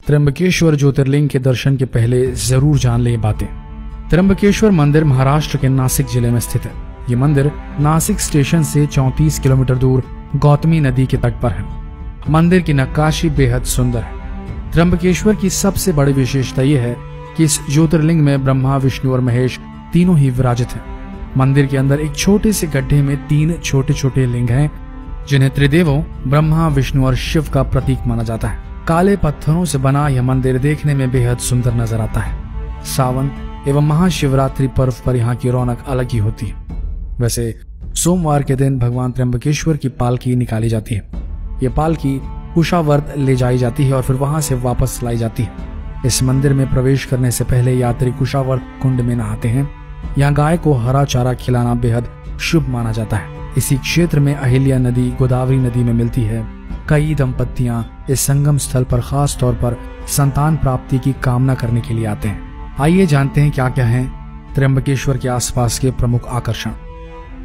त्र्यंबकेश्वर ज्योतिर्लिंग के दर्शन के पहले जरूर जान ले ये बातें। त्र्यंबकेश्वर मंदिर महाराष्ट्र के नासिक जिले में स्थित है। ये मंदिर नासिक स्टेशन से 34 किलोमीटर दूर गौतमी नदी के तट पर है। मंदिर की नक्काशी बेहद सुंदर है। त्र्यंबकेश्वर की सबसे बड़ी विशेषता यह है कि इस ज्योतिर्लिंग में ब्रह्मा, विष्णु और महेश तीनों ही विराजित हैं। मंदिर के अंदर एक छोटे से गड्ढे में 3 छोटे छोटे लिंग हैं, जिन्हें त्रिदेवों ब्रह्मा, विष्णु और शिव का प्रतीक माना जाता है। काले पत्थरों से बना यह मंदिर देखने में बेहद सुंदर नजर आता है। सावन एवं महाशिवरात्रि पर्व पर यहाँ की रौनक अलग ही होती है। वैसे सोमवार के दिन भगवान त्र्यंबकेश्वर की पालकी निकाली जाती है। ये पालकी कुशावर्त ले जाई जाती है और फिर वहां से वापस लाई जाती है। इस मंदिर में प्रवेश करने से पहले यात्री कुशावर्त कुंड में नहाते हैं। यहाँ गाय को हरा चारा खिलाना बेहद शुभ माना जाता है। इसी क्षेत्र में अहिल्या नदी गोदावरी नदी में मिलती है। कई दंपतियां इस संगम स्थल पर खास तौर पर संतान प्राप्ति की कामना करने के लिए आते हैं। आइए जानते हैं क्या क्या है त्र्यंबकेश्वर के आसपास के प्रमुख आकर्षण।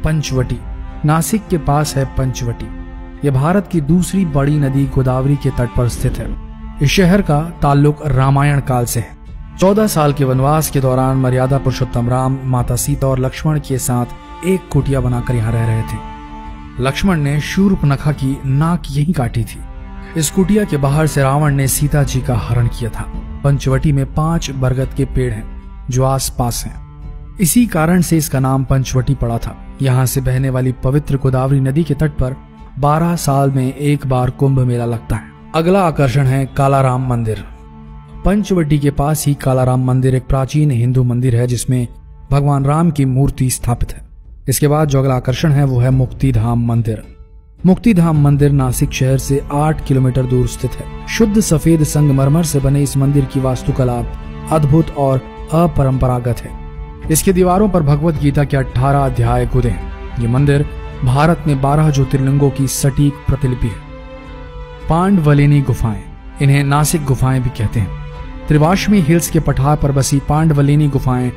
पंचवटी। नासिक के पास है पंचवटी। यह भारत की दूसरी बड़ी नदी गोदावरी के तट पर स्थित है। इस शहर का ताल्लुक रामायण काल से है। 14 साल के वनवास के दौरान मर्यादा पुरुषोत्तम राम, माता सीता और लक्ष्मण के साथ एक कुटिया बनाकर यहाँ रह रहे थे। लक्ष्मण ने शूर्पणखा की नाक यहीं काटी थी। इस कुटिया के बाहर से रावण ने सीता जी का हरण किया था। पंचवटी में 5 बरगद के पेड़ हैं जो आस-पास हैं। इसी कारण से इसका नाम पंचवटी पड़ा था। यहाँ से बहने वाली पवित्र गोदावरी नदी के तट पर 12 साल में एक बार कुंभ मेला लगता है। अगला आकर्षण है कालाराम मंदिर। पंचवटी के पास ही कालाराम मंदिर एक प्राचीन हिंदू मंदिर है जिसमें भगवान राम की मूर्ति स्थापित है। इसके बाद जो अगला आकर्षण है वो है मुक्तिधाम मंदिर। मुक्तिधाम मंदिर नासिक शहर से 8 किलोमीटर दूर स्थित है। शुद्ध सफेद संगमरमर से बने इस मंदिर की वास्तुकला अद्भुत और अपरंपरागत है। इसके दीवारों पर भगवत गीता के 18 अध्याय खुदे हैं। ये मंदिर भारत में 12 ज्योतिर्लिंगों की सटीक प्रतिलिपि है। पांडवलिनी गुफाएं, इन्हें नासिक गुफाएं भी कहते हैं। त्रिवाश्मी हिल्स के पठार पर बसी पांडवलिनी गुफाएं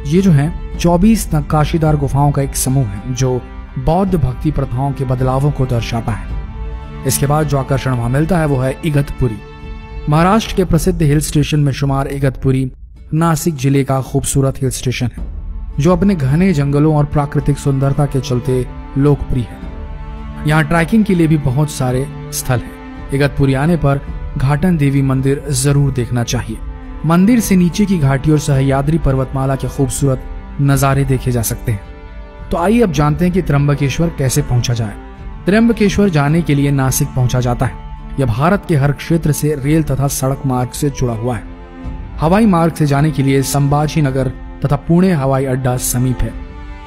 ये जो हैं 24 नक्काशीदार गुफाओं का एक समूह है जो बौद्ध भक्ति प्रथाओं के बदलावों को दर्शाता है। इसके बाद जो आकर्षण वहां मिलता है वो है इगतपुरी। महाराष्ट्र के प्रसिद्ध हिल स्टेशन में शुमार इगतपुरी नासिक जिले का खूबसूरत हिल स्टेशन है जो अपने घने जंगलों और प्राकृतिक सुंदरता के चलते लोकप्रिय है। यहाँ ट्रैकिंग के लिए भी बहुत सारे स्थल हैं। इगतपुरी आने पर घाटन देवी मंदिर जरूर देखना चाहिए। मंदिर से नीचे की घाटी और सह्याद्री पर्वतमाला के खूबसूरत नजारे देखे जा सकते हैं। तो आइए अब जानते हैं कि त्र्यंबकेश्वर कैसे पहुंचा जाए। त्र्यंबकेश्वर जाने के लिए नासिक पहुंचा जाता है। यह भारत के हर क्षेत्र से रेल तथा सड़क मार्ग से जुड़ा हुआ है। हवाई मार्ग से जाने के लिए संभाजी नगर तथा पुणे हवाई अड्डा समीप है।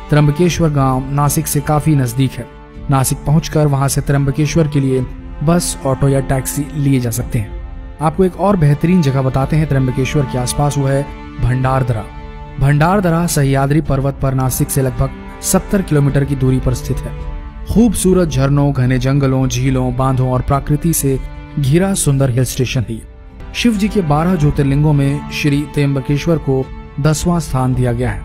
त्र्यंबकेश्वर गांव नासिक से काफी नजदीक है। नासिक पहुंचकर वहां से त्र्यंबकेश्वर के लिए बस, ऑटो या टैक्सी लिए जा सकते हैं। आपको एक और बेहतरीन जगह बताते हैं त्र्यंबकेश्वर के आसपास, वो है भंडारदरा। भंडारदरा सह्याद्री पर्वत पर नासिक से लगभग 70 किलोमीटर की दूरी पर स्थित है। खूबसूरत झरनों, घने जंगलों, झीलों, बांधों और प्रकृति से घिरा सुंदर हिल स्टेशन है। शिव जी के 12 ज्योतिर्लिंगों में श्री त्र्यंबकेश्वर को 10वां स्थान दिया गया है।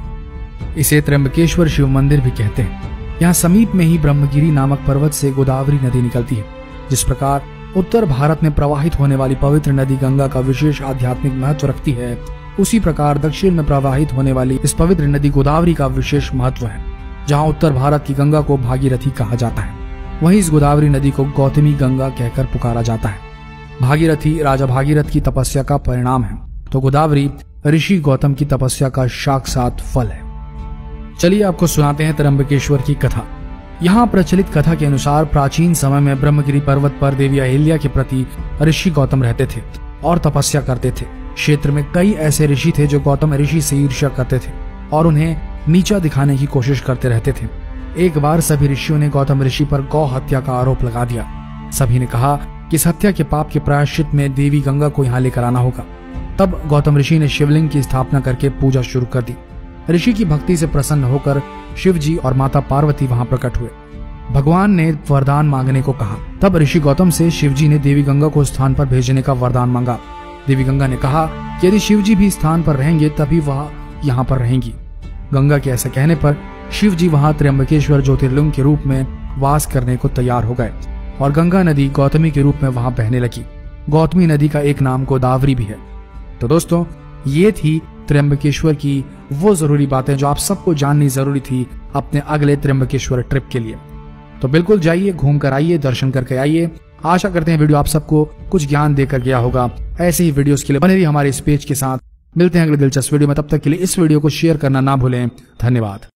इसे त्र्यंबकेश्वर शिव मंदिर भी कहते हैं। यहाँ समीप में ही ब्रह्मगिरी नामक पर्वत से गोदावरी नदी निकलती है। जिस प्रकार उत्तर भारत में प्रवाहित होने वाली पवित्र नदी गंगा का विशेष आध्यात्मिक महत्व रखती है, उसी प्रकार दक्षिण में प्रवाहित होने वाली इस पवित्र नदी गोदावरी का विशेष महत्व है। जहाँ उत्तर भारत की गंगा को भागीरथी कहा जाता है, वहीं इस गोदावरी नदी को गौतमी गंगा कहकर पुकारा जाता है। भागीरथी राजा भागीरथ की तपस्या का परिणाम है, तो गोदावरी ऋषि गौतम की तपस्या का साक्षात फल है। चलिए आपको सुनाते हैं त्र्यंबकेश्वर की कथा। यहाँ प्रचलित कथा के अनुसार प्राचीन समय में ब्रह्मगिरी पर्वत पर देवी अहिल्या के प्रति ऋषि गौतम रहते थे और तपस्या करते थे। क्षेत्र में कई ऐसे ऋषि थे जो गौतम ऋषि से ईर्ष्या करते थे और उन्हें नीचा दिखाने की कोशिश करते रहते थे। एक बार सभी ऋषियों ने गौतम ऋषि पर गौ हत्या का आरोप लगा दिया। सभी ने कहा कि इस हत्या के पाप के प्रायश्चित में देवी गंगा को यहाँ लेकर आना होगा। तब गौतम ऋषि ने शिवलिंग की स्थापना करके पूजा शुरू कर दी। ऋषि की भक्ति से प्रसन्न होकर शिव जी और माता पार्वती वहां प्रकट हुए। भगवान ने वरदान मांगने को कहा। तब ऋषि गौतम से शिव जी ने देवी गंगा को स्थान पर भेजने का वरदान मांगा। देवी गंगा ने कहा कि यदि शिव जी भी स्थान पर रहेंगे तभी वह यहाँ पर रहेंगी। गंगा के ऐसा कहने पर शिव जी वहां त्र्यंबकेश्वर ज्योतिर्लिंग के रूप में वास करने को तैयार हो गए और गंगा नदी गौतमी के रूप में वहां बहने लगी। गौतमी नदी का एक नाम गोदावरी भी है। तो दोस्तों, ये थी त्र्यंबकेश्वर की वो जरूरी बातें जो आप सबको जाननी जरूरी थी अपने अगले त्र्यंबकेश्वर ट्रिप के लिए। तो बिल्कुल जाइए, घूम कर आइए, दर्शन करके आइए। आशा करते हैं वीडियो आप सबको कुछ ज्ञान देकर गया होगा। ऐसे ही वीडियोस के लिए बने रहिए हमारे इस पेज के साथ। मिलते हैं अगले दिलचस्प वीडियो में, तब तक के लिए इस वीडियो को शेयर करना ना भूलें। धन्यवाद।